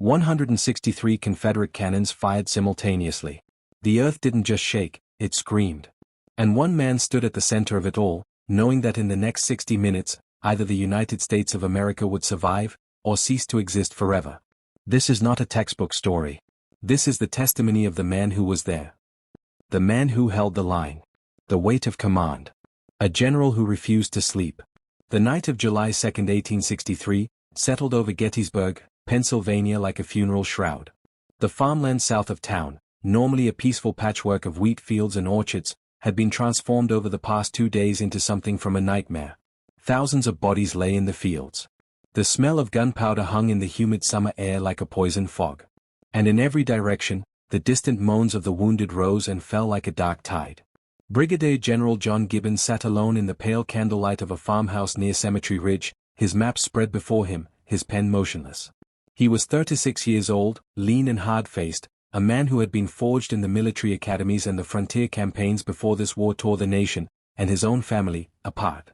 163 Confederate cannons fired simultaneously. The earth didn't just shake, it screamed. And one man stood at the center of it all, knowing that in the next 60 minutes, either the United States of America would survive, or cease to exist forever. This is not a textbook story. This is the testimony of the man who was there. The man who held the line. The weight of command. A general who refused to sleep. The night of July 2, 1863, settled over Gettysburg, Pennsylvania like a funeral shroud. The farmland south of town, normally a peaceful patchwork of wheat fields and orchards, had been transformed over the past 2 days into something from a nightmare. Thousands of bodies lay in the fields. The smell of gunpowder hung in the humid summer air like a poison fog. And in every direction, the distant moans of the wounded rose and fell like a dark tide. Brigadier General John Gibbon sat alone in the pale candlelight of a farmhouse near Cemetery Ridge, his map spread before him, his pen motionless. He was 36 years old, lean and hard-faced, a man who had been forged in the military academies and the frontier campaigns before this war tore the nation, and his own family, apart.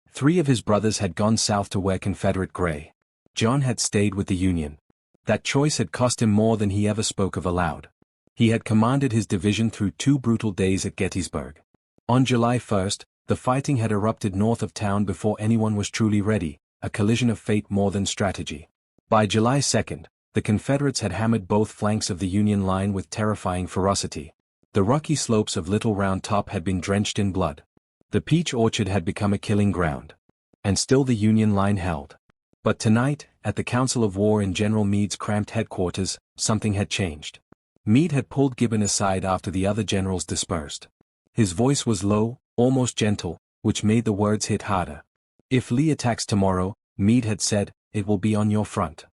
3 of his brothers had gone south to wear Confederate gray. John had stayed with the Union. That choice had cost him more than he ever spoke of aloud. He had commanded his division through 2 brutal days at Gettysburg. On July 1st, the fighting had erupted north of town before anyone was truly ready, a collision of fate more than strategy. By July 2nd, the Confederates had hammered both flanks of the Union line with terrifying ferocity. The rocky slopes of Little Round Top had been drenched in blood. The peach orchard had become a killing ground. And still the Union line held. But tonight, at the Council of War in General Meade's cramped headquarters, something had changed. Meade had pulled Gibbon aside after the other generals dispersed. His voice was low, almost gentle, which made the words hit harder. If Lee attacks tomorrow, Meade had said, it will be on your front.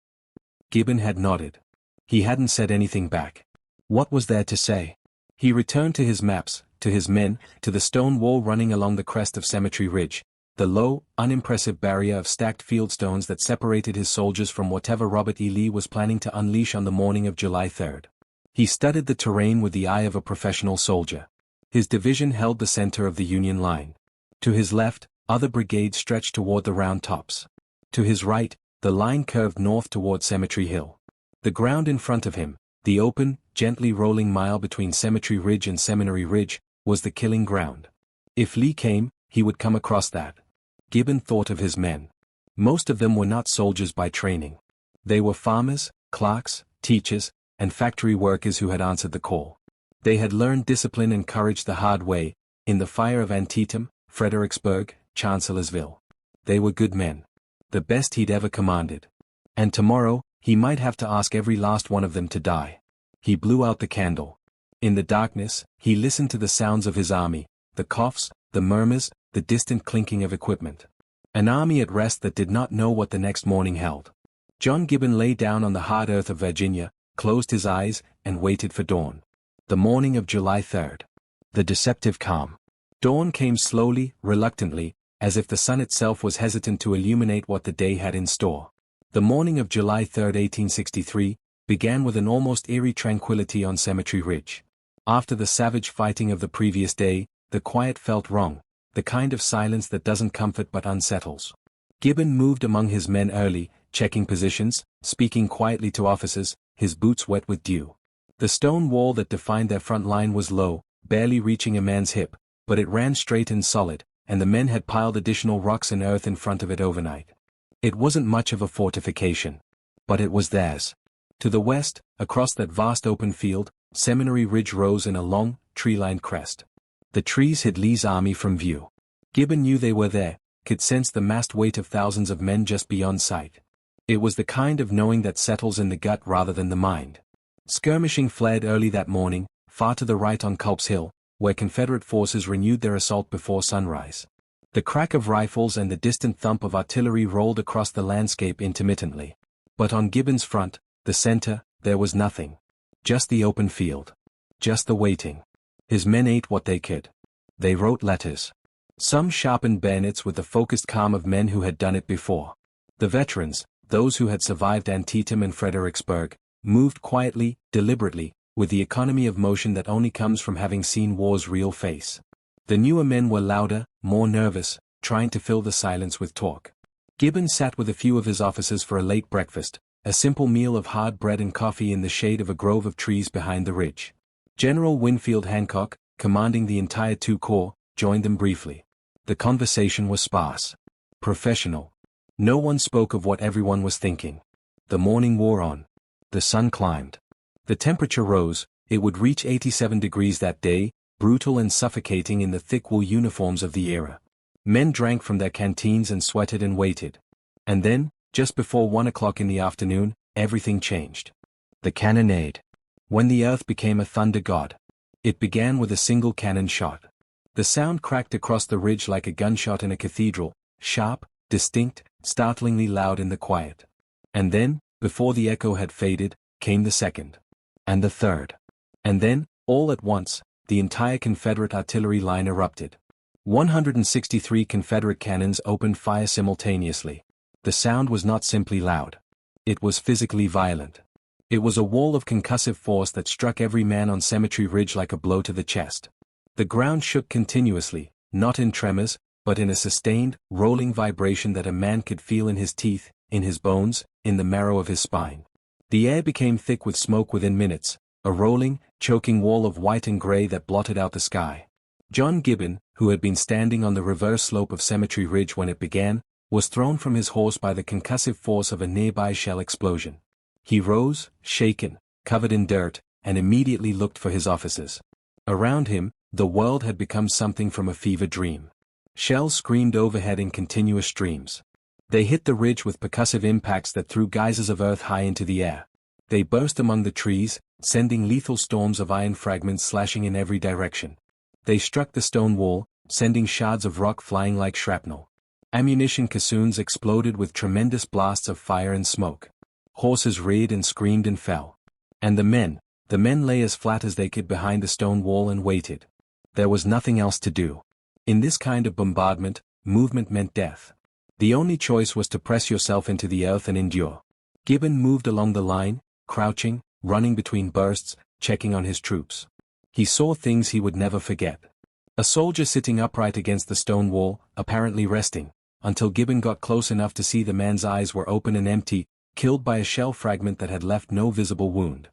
Gibbon had nodded. He hadn't said anything back. What was there to say? He returned to his maps, to his men, to the stone wall running along the crest of Cemetery Ridge, the low, unimpressive barrier of stacked fieldstones that separated his soldiers from whatever Robert E. Lee was planning to unleash on the morning of July 3rd. He studied the terrain with the eye of a professional soldier. His division held the center of the Union line. To his left, other brigades stretched toward the Round Tops. To his right, the line curved north toward Cemetery Hill. The ground in front of him, the open, gently rolling mile between Cemetery Ridge and Seminary Ridge, was the killing ground. If Lee came, he would come across that. Gibbon thought of his men. Most of them were not soldiers by training. They were farmers, clerks, teachers, and factory workers who had answered the call. They had learned discipline and courage the hard way, in the fire of Antietam, Fredericksburg, Chancellorsville. They were good men. The best he'd ever commanded. And tomorrow, he might have to ask every last one of them to die. He blew out the candle. In the darkness, he listened to the sounds of his army, the coughs, the murmurs, the distant clinking of equipment. An army at rest that did not know what the next morning held. John Gibbon lay down on the hard earth of Virginia, closed his eyes, and waited for dawn. The morning of July 3rd. The deceptive calm. Dawn came slowly, reluctantly, as if the sun itself was hesitant to illuminate what the day had in store. The morning of July 3, 1863, began with an almost eerie tranquility on Cemetery Ridge. After the savage fighting of the previous day, the quiet felt wrong, the kind of silence that doesn't comfort but unsettles. Gibbon moved among his men early, checking positions, speaking quietly to officers, his boots wet with dew. The stone wall that defined their front line was low, barely reaching a man's hip, but it ran straight and solid, and the men had piled additional rocks and earth in front of it overnight. It wasn't much of a fortification. But it was theirs. To the west, across that vast open field, Seminary Ridge rose in a long, tree-lined crest. The trees hid Lee's army from view. Gibbon knew they were there, could sense the massed weight of thousands of men just beyond sight. It was the kind of knowing that settles in the gut rather than the mind. Skirmishing flared early that morning, far to the right on Culp's Hill, where Confederate forces renewed their assault before sunrise. The crack of rifles and the distant thump of artillery rolled across the landscape intermittently. But on Gibbon's front, the center, there was nothing. Just the open field. Just the waiting. His men ate what they could. They wrote letters. Some sharpened bayonets with the focused calm of men who had done it before. The veterans, those who had survived Antietam and Fredericksburg, moved quietly, deliberately, with the economy of motion that only comes from having seen war's real face. The newer men were louder, more nervous, trying to fill the silence with talk. Gibbon sat with a few of his officers for a late breakfast, a simple meal of hard bread and coffee in the shade of a grove of trees behind the ridge. General Winfield Hancock, commanding the entire 2 Corps, joined them briefly. The conversation was sparse. Professional. No one spoke of what everyone was thinking. The morning wore on. The sun climbed. The temperature rose. It would reach 87 degrees that day, brutal and suffocating in the thick wool uniforms of the era. Men drank from their canteens and sweated and waited. And then, just before 1 o'clock in the afternoon, everything changed. The cannonade. When the earth became a thunder god. It began with a single cannon shot. The sound cracked across the ridge like a gunshot in a cathedral, sharp, distinct, startlingly loud in the quiet. And then, before the echo had faded, came the second. And the third. And then, all at once, the entire Confederate artillery line erupted. 163 Confederate cannons opened fire simultaneously. The sound was not simply loud. It was physically violent. It was a wall of concussive force that struck every man on Cemetery Ridge like a blow to the chest. The ground shook continuously, not in tremors, but in a sustained, rolling vibration that a man could feel in his teeth, in his bones, in the marrow of his spine. The air became thick with smoke within minutes, a rolling, choking wall of white and gray that blotted out the sky. John Gibbon, who had been standing on the reverse slope of Cemetery Ridge when it began, was thrown from his horse by the concussive force of a nearby shell explosion. He rose, shaken, covered in dirt, and immediately looked for his officers. Around him, the world had become something from a fever dream. Shells screamed overhead in continuous streams. They hit the ridge with percussive impacts that threw geysers of earth high into the air. They burst among the trees, sending lethal storms of iron fragments slashing in every direction. They struck the stone wall, sending shards of rock flying like shrapnel. Ammunition caissoons exploded with tremendous blasts of fire and smoke. Horses reared and screamed and fell. And the men lay as flat as they could behind the stone wall and waited. There was nothing else to do. In this kind of bombardment, movement meant death. The only choice was to press yourself into the earth and endure. Gibbon moved along the line, crouching, running between bursts, checking on his troops. He saw things he would never forget. A soldier sitting upright against the stone wall, apparently resting, until Gibbon got close enough to see the man's eyes were open and empty, killed by a shell fragment that had left no visible wound.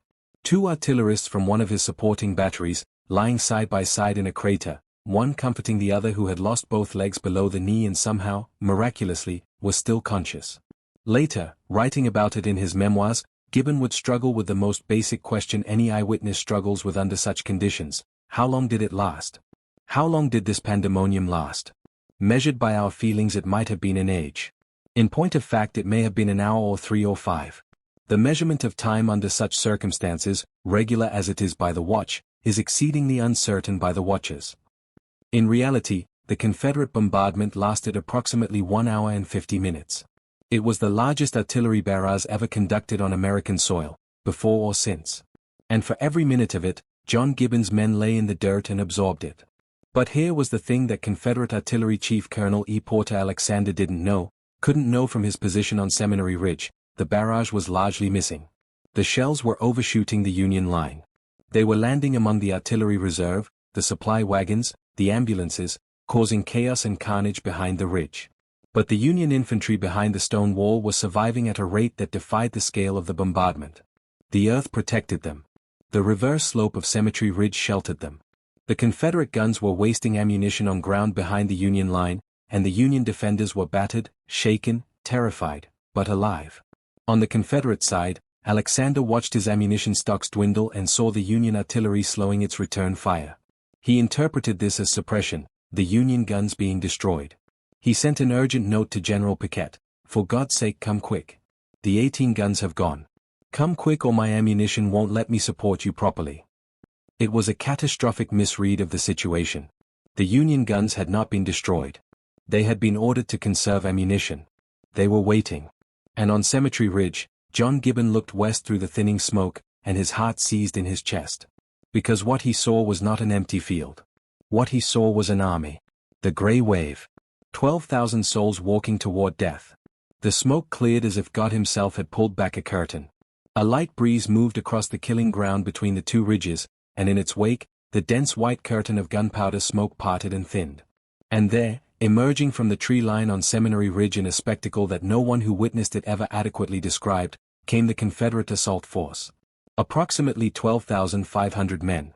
2 artillerists from one of his supporting batteries, lying side by side in a crater, one comforting the other who had lost both legs below the knee and somehow, miraculously, was still conscious. Later, writing about it in his memoirs, Gibbon would struggle with the most basic question any eyewitness struggles with under such conditions: how long did it last? How long did this pandemonium last? Measured by our feelings, it might have been an age. In point of fact, it may have been an hour or 3 or 5. The measurement of time under such circumstances, regular as it is by the watch, is exceedingly uncertain by the watchers. In reality, the Confederate bombardment lasted approximately 1 hour and 50 minutes. It was the largest artillery barrage ever conducted on American soil, before or since. And for every minute of it, John Gibbon's men lay in the dirt and absorbed it. But here was the thing that Confederate Artillery Chief Colonel E. Porter Alexander couldn't know from his position on Seminary Ridge. The barrage was largely missing. The shells were overshooting the Union line. They were landing among the artillery reserve, the supply wagons, the ambulances, causing chaos and carnage behind the ridge. But the Union infantry behind the stone wall was surviving at a rate that defied the scale of the bombardment. The earth protected them. The reverse slope of Cemetery Ridge sheltered them. The Confederate guns were wasting ammunition on ground behind the Union line, and the Union defenders were battered, shaken, terrified, but alive. On the Confederate side, Alexander watched his ammunition stocks dwindle and saw the Union artillery slowing its return fire. He interpreted this as suppression, the Union guns being destroyed. He sent an urgent note to General Pickett: "For God's sake, come quick. The 18 guns have gone. Come quick or my ammunition won't let me support you properly." It was a catastrophic misread of the situation. The Union guns had not been destroyed. They had been ordered to conserve ammunition. They were waiting. And on Cemetery Ridge, John Gibbon looked west through the thinning smoke, and his heart seized in his chest. Because what he saw was not an empty field. What he saw was an army. The gray wave. 12,000 souls walking toward death. The smoke cleared as if God himself had pulled back a curtain. A light breeze moved across the killing ground between the 2 ridges, and in its wake, the dense white curtain of gunpowder smoke parted and thinned. And there, emerging from the tree line on Seminary Ridge in a spectacle that no one who witnessed it ever adequately described, came the Confederate assault force. Approximately 12,500 men.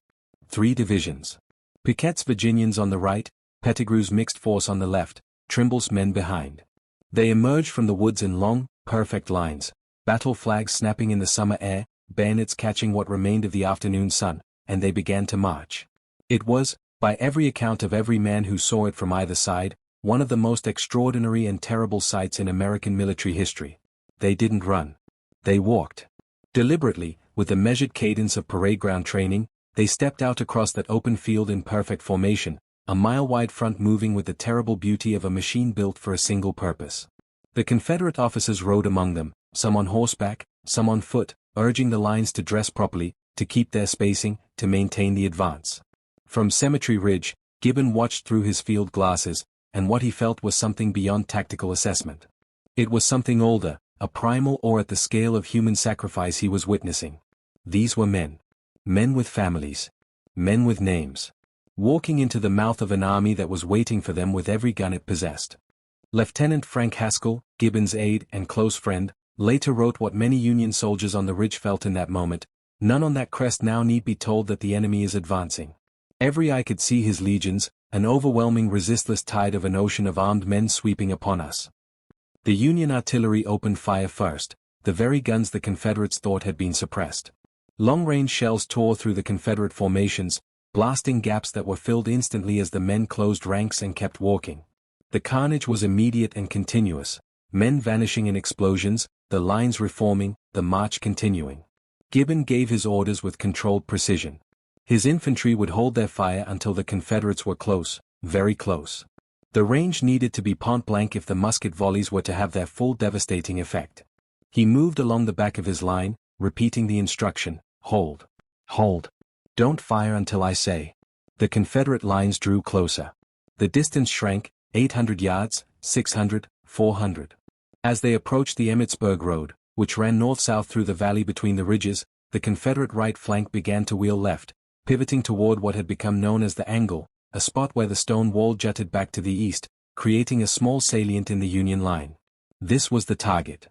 3 divisions. Pickett's Virginians on the right, Pettigrew's mixed force on the left, Trimble's men behind. They emerged from the woods in long, perfect lines, battle flags snapping in the summer air, bayonets catching what remained of the afternoon sun, and they began to march. It was, by every account of every man who saw it from either side, one of the most extraordinary and terrible sights in American military history. They didn't run. They walked. Deliberately, with the measured cadence of parade ground training, they stepped out across that open field in perfect formation, a mile-wide front moving with the terrible beauty of a machine built for a single purpose. The Confederate officers rode among them, some on horseback, some on foot, urging the lines to dress properly, to keep their spacing, to maintain the advance. From Cemetery Ridge, Gibbon watched through his field glasses, and what he felt was something beyond tactical assessment. It was something older, a primal or at the scale of human sacrifice he was witnessing. These were men. Men with families. Men with names. Walking into the mouth of an army that was waiting for them with every gun it possessed. Lieutenant Frank Haskell, Gibbon's aide and close friend, later wrote what many Union soldiers on the ridge felt in that moment: none on that crest now need be told that the enemy is advancing. Every eye could see his legions, an overwhelming resistless tide of an ocean of armed men sweeping upon us. The Union artillery opened fire first, the very guns the Confederates thought had been suppressed. Long-range shells tore through the Confederate formations, blasting gaps that were filled instantly as the men closed ranks and kept walking. The carnage was immediate and continuous, men vanishing in explosions, the lines reforming, the march continuing. Gibbon gave his orders with controlled precision. His infantry would hold their fire until the Confederates were close, very close. The range needed to be point-blank if the musket volleys were to have their full devastating effect. He moved along the back of his line, repeating the instruction, "Hold. Hold. Don't fire until I say." The Confederate lines drew closer. The distance shrank, 800 yards, 600, 400. As they approached the Emmitsburg Road, which ran north-south through the valley between the ridges, the Confederate right flank began to wheel left, pivoting toward what had become known as the Angle, a spot where the stone wall jutted back to the east, creating a small salient in the Union line. This was the target.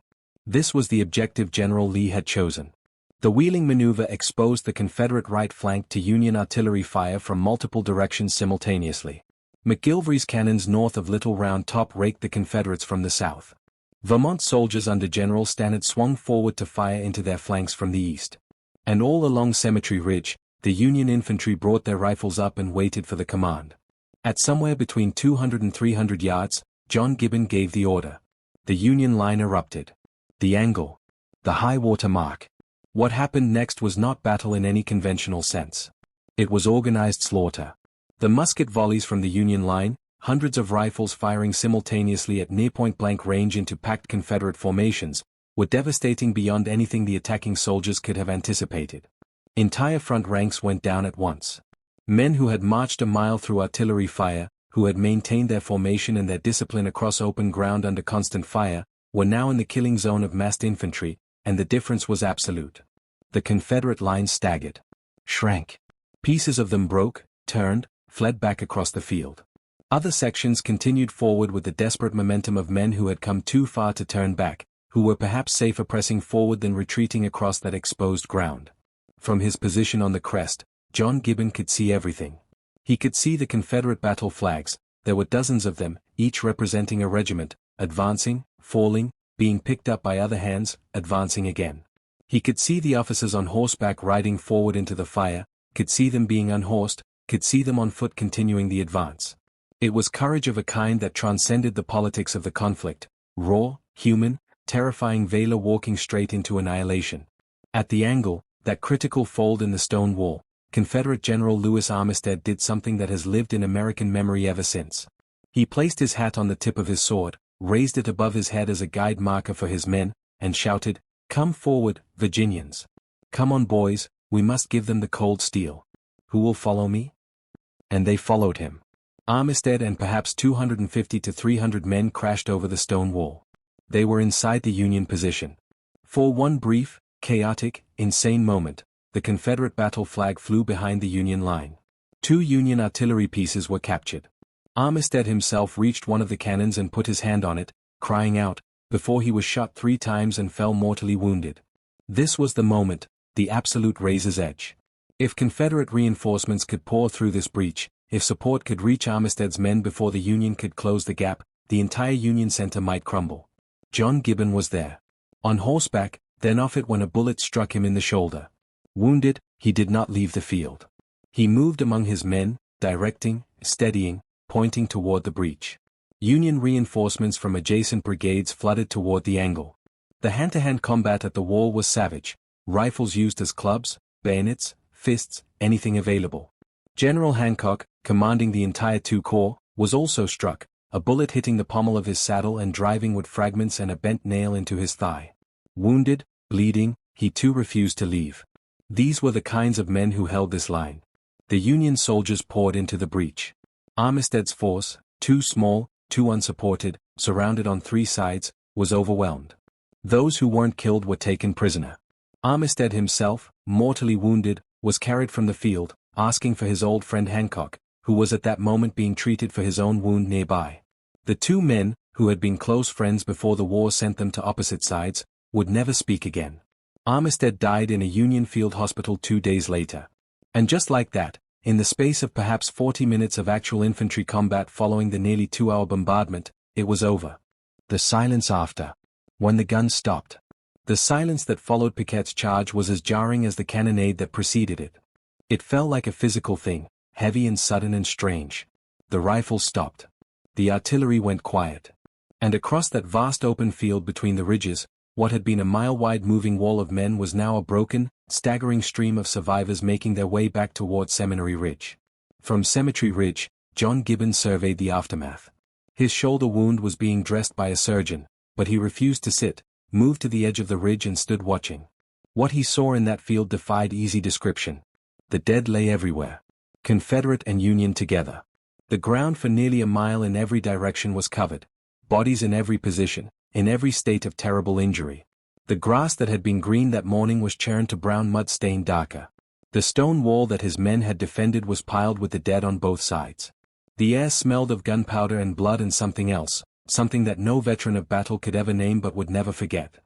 This was the objective General Lee had chosen. The wheeling maneuver exposed the Confederate right flank to Union artillery fire from multiple directions simultaneously. McGilvery's cannons north of Little Round Top raked the Confederates from the south. Vermont soldiers under General Stannard swung forward to fire into their flanks from the east. And all along Cemetery Ridge, the Union infantry brought their rifles up and waited for the command. At somewhere between 200 and 300 yards, John Gibbon gave the order. The Union line erupted. The Angle. The high water mark. What happened next was not battle in any conventional sense. It was organized slaughter. The musket volleys from the Union line, hundreds of rifles firing simultaneously at near point-blank range into packed Confederate formations, were devastating beyond anything the attacking soldiers could have anticipated. Entire front ranks went down at once. Men who had marched a mile through artillery fire, who had maintained their formation and their discipline across open ground under constant fire, were now in the killing zone of massed infantry, and the difference was absolute. The Confederate lines staggered. Shrank. Pieces of them broke, turned, fled back across the field. Other sections continued forward with the desperate momentum of men who had come too far to turn back, who were perhaps safer pressing forward than retreating across that exposed ground. From his position on the crest, John Gibbon could see everything. He could see the Confederate battle flags, there were dozens of them, each representing a regiment, advancing, falling, being picked up by other hands, advancing again. He could see the officers on horseback riding forward into the fire, could see them being unhorsed, could see them on foot continuing the advance. It was courage of a kind that transcended the politics of the conflict, raw, human, terrifying valor walking straight into annihilation. At the Angle, that critical fold in the stone wall, Confederate General Lewis Armistead did something that has lived in American memory ever since. He placed his hat on the tip of his sword, raised it above his head as a guide marker for his men, and shouted, "Come forward, Virginians. Come on, boys, we must give them the cold steel. Who will follow me?" And they followed him. Armistead and perhaps 250 to 300 men crashed over the stone wall. They were inside the Union position. For one brief, chaotic, insane moment, the Confederate battle flag flew behind the Union line. 2 Union artillery pieces were captured. Armistead himself reached one of the cannons and put his hand on it, crying out, before he was shot 3 times and fell mortally wounded. This was the moment, the absolute razor's edge. If Confederate reinforcements could pour through this breach, if support could reach Armistead's men before the Union could close the gap, the entire Union center might crumble. John Gibbon was there. On horseback, then off it when a bullet struck him in the shoulder. Wounded, he did not leave the field. He moved among his men, directing, steadying, pointing toward the breach. Union reinforcements from adjacent brigades flooded toward the angle. The hand-to-hand combat at the wall was savage, rifles used as clubs, bayonets, fists, anything available. General Hancock, commanding the entire II Corps, was also struck, a bullet hitting the pommel of his saddle and driving wood fragments and a bent nail into his thigh. Wounded, bleeding, he too refused to leave. These were the kinds of men who held this line. The Union soldiers poured into the breach. Armistead's force, too small, too unsupported, surrounded on three sides, was overwhelmed. Those who weren't killed were taken prisoner. Armistead himself, mortally wounded, was carried from the field, asking for his old friend Hancock, who was at that moment being treated for his own wound nearby. The two men, who had been close friends before the war sent them to opposite sides, would never speak again. Armistead died in a Union field hospital 2 days later. And just like that, in the space of perhaps 40 minutes of actual infantry combat following the nearly 2-hour bombardment, it was over. The silence after. When the guns stopped. The silence that followed Pickett's charge was as jarring as the cannonade that preceded it. It felt like a physical thing, heavy and sudden and strange. The rifles stopped. The artillery went quiet. And across that vast open field between the ridges, what had been a mile-wide moving wall of men was now a broken, staggering stream of survivors making their way back toward Seminary Ridge. From Cemetery Ridge, John Gibbon surveyed the aftermath. His shoulder wound was being dressed by a surgeon, but he refused to sit, moved to the edge of the ridge and stood watching. What he saw in that field defied easy description. The dead lay everywhere. Confederate and Union together. The ground for nearly a mile in every direction was covered. Bodies in every position, in every state of terrible injury. The grass that had been green that morning was churned to brown mud stained darker. The stone wall that his men had defended was piled with the dead on both sides. The air smelled of gunpowder and blood and something else, something that no veteran of battle could ever name but would never forget.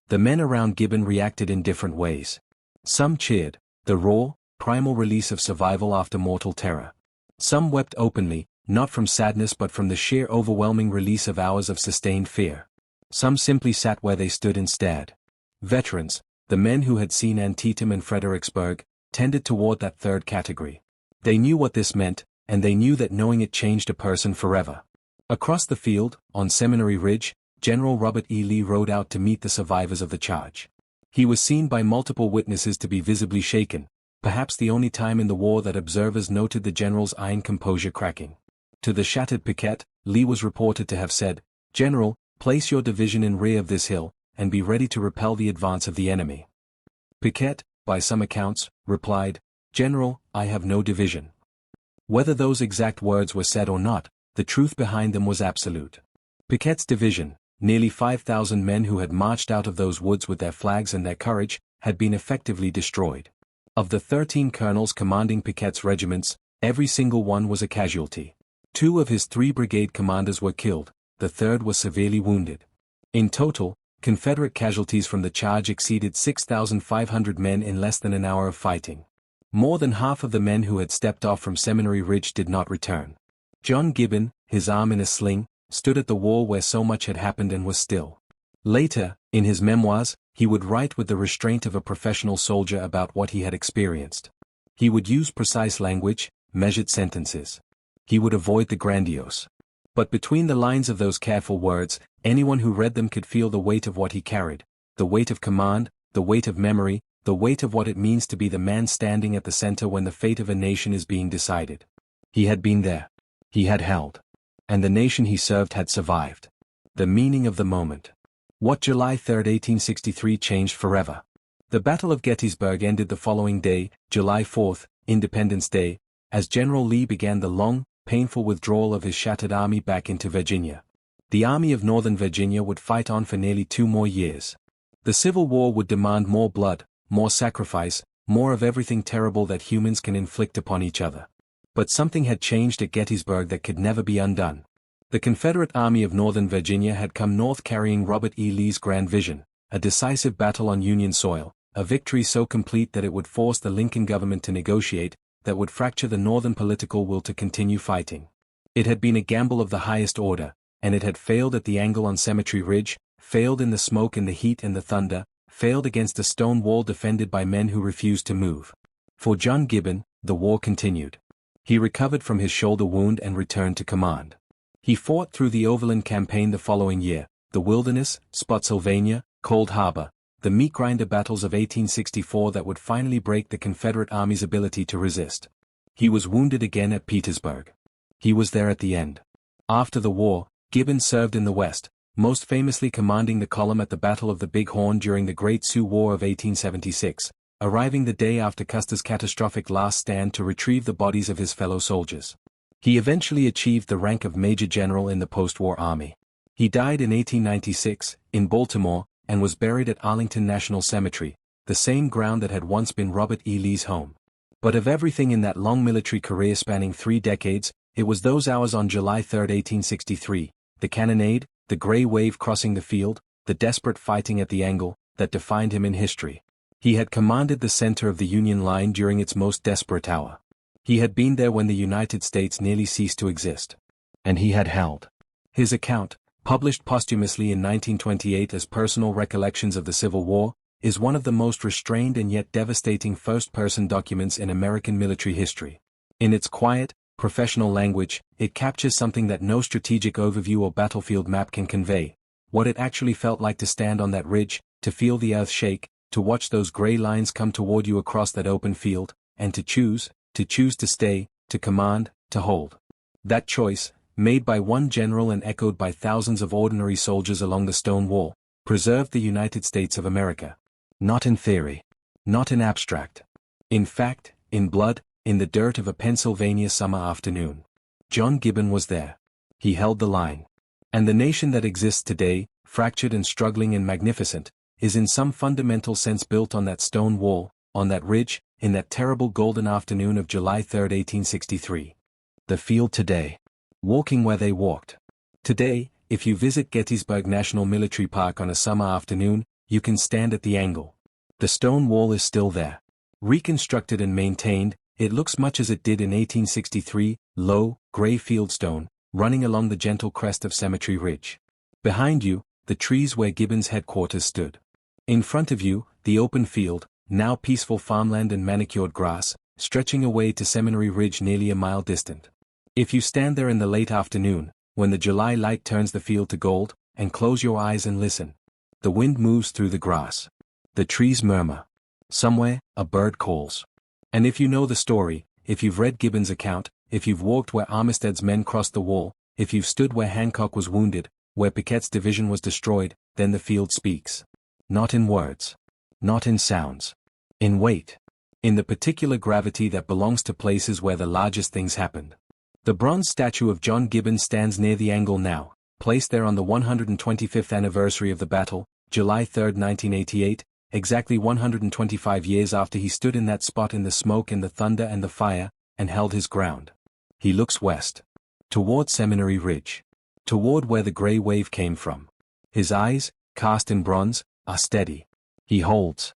The men around Gibbon reacted in different ways. Some cheered, the raw, primal release of survival after mortal terror. Some wept openly, not from sadness but from the sheer overwhelming release of hours of sustained fear. Some simply sat where they stood and stared. Veterans, the men who had seen Antietam and Fredericksburg, tended toward that third category. They knew what this meant, and they knew that knowing it changed a person forever. Across the field, on Seminary Ridge, General Robert E. Lee rode out to meet the survivors of the charge. He was seen by multiple witnesses to be visibly shaken, perhaps the only time in the war that observers noted the general's iron composure cracking. To the shattered Pickett, Lee was reported to have said, "General, place your division in rear of this hill, and be ready to repel the advance of the enemy." Pickett, by some accounts, replied, "General, I have no division." Whether those exact words were said or not, the truth behind them was absolute. Pickett's division, nearly 5,000 men who had marched out of those woods with their flags and their courage, had been effectively destroyed. Of the 13 colonels commanding Pickett's regiments, every single one was a casualty. 2 of his 3 brigade commanders were killed, the 3rd was severely wounded. In total, Confederate casualties from the charge exceeded 6,500 men in less than an hour of fighting. More than half of the men who had stepped off from Seminary Ridge did not return. John Gibbon, his arm in a sling, stood at the wall where so much had happened and was still. Later, in his memoirs, he would write with the restraint of a professional soldier about what he had experienced. He would use precise language, measured sentences. He would avoid the grandiose. But between the lines of those careful words, anyone who read them could feel the weight of what he carried, the weight of command, the weight of memory, the weight of what it means to be the man standing at the center when the fate of a nation is being decided. He had been there. He had held. And the nation he served had survived. The meaning of the moment. What July 3, 1863 changed forever. The Battle of Gettysburg ended the following day, July 4, Independence Day, as General Lee began the long, painful withdrawal of his shattered army back into Virginia. The Army of Northern Virginia would fight on for nearly 2 more years. The Civil War would demand more blood, more sacrifice, more of everything terrible that humans can inflict upon each other. But something had changed at Gettysburg that could never be undone. The Confederate Army of Northern Virginia had come north carrying Robert E. Lee's grand vision, a decisive battle on Union soil, a victory so complete that it would force the Lincoln government to negotiate, that would fracture the Northern political will to continue fighting. It had been a gamble of the highest order, and it had failed at the angle on Cemetery Ridge, failed in the smoke and the heat and the thunder, failed against a stone wall defended by men who refused to move. For John Gibbon, the war continued. He recovered from his shoulder wound and returned to command. He fought through the Overland Campaign the following year, the Wilderness, Spotsylvania, Cold Harbor, the meat grinder battles of 1864 that would finally break the Confederate Army's ability to resist. He was wounded again at Petersburg. He was there at the end. After the war, Gibbon served in the West, most famously commanding the column at the Battle of the Big Horn during the Great Sioux War of 1876, arriving the day after Custer's catastrophic last stand to retrieve the bodies of his fellow soldiers. He eventually achieved the rank of Major General in the post-war Army. He died in 1896, in Baltimore, and was buried at Arlington National Cemetery, the same ground that had once been Robert E. Lee's home. But of everything in that long military career spanning 3 decades, it was those hours on July 3, 1863, the cannonade, the gray wave crossing the field, the desperate fighting at the angle, that defined him in history. He had commanded the center of the Union line during its most desperate hour. He had been there when the United States nearly ceased to exist. And he had held. His account, published posthumously in 1928 as Personal Recollections of the Civil War, is one of the most restrained and yet devastating first-person documents in American military history. In its quiet, professional language, it captures something that no strategic overview or battlefield map can convey: what it actually felt like to stand on that ridge, to feel the earth shake, to watch those gray lines come toward you across that open field, and to choose to stay, to command, to hold. That choice, made by one general and echoed by thousands of ordinary soldiers along the stone wall, preserved the United States of America. Not in theory. Not in abstract. In fact, in blood, in the dirt of a Pennsylvania summer afternoon. John Gibbon was there. He held the line. And the nation that exists today, fractured and struggling and magnificent, is in some fundamental sense built on that stone wall, on that ridge, in that terrible golden afternoon of July 3, 1863. The field today. Walking where they walked. Today, if you visit Gettysburg National Military Park on a summer afternoon, you can stand at the angle. The stone wall is still there. Reconstructed and maintained, it looks much as it did in 1863, low, gray fieldstone, running along the gentle crest of Cemetery Ridge. Behind you, the trees where Gibbon's headquarters stood. In front of you, the open field, now peaceful farmland and manicured grass, stretching away to Seminary Ridge nearly a mile distant. If you stand there in the late afternoon, when the July light turns the field to gold, and close your eyes and listen. The wind moves through the grass. The trees murmur. Somewhere, a bird calls. And if you know the story, if you've read Gibbon's account, if you've walked where Armistead's men crossed the wall, if you've stood where Hancock was wounded, where Pickett's division was destroyed, then the field speaks. Not in words. Not in sounds. In weight. In the particular gravity that belongs to places where the largest things happened. The bronze statue of John Gibbon stands near the angle now, placed there on the 125th anniversary of the battle, July 3, 1988, exactly 125 years after he stood in that spot in the smoke and the thunder and the fire, and held his ground. He looks west. Toward Seminary Ridge. Toward where the gray wave came from. His eyes, cast in bronze, are steady. He holds.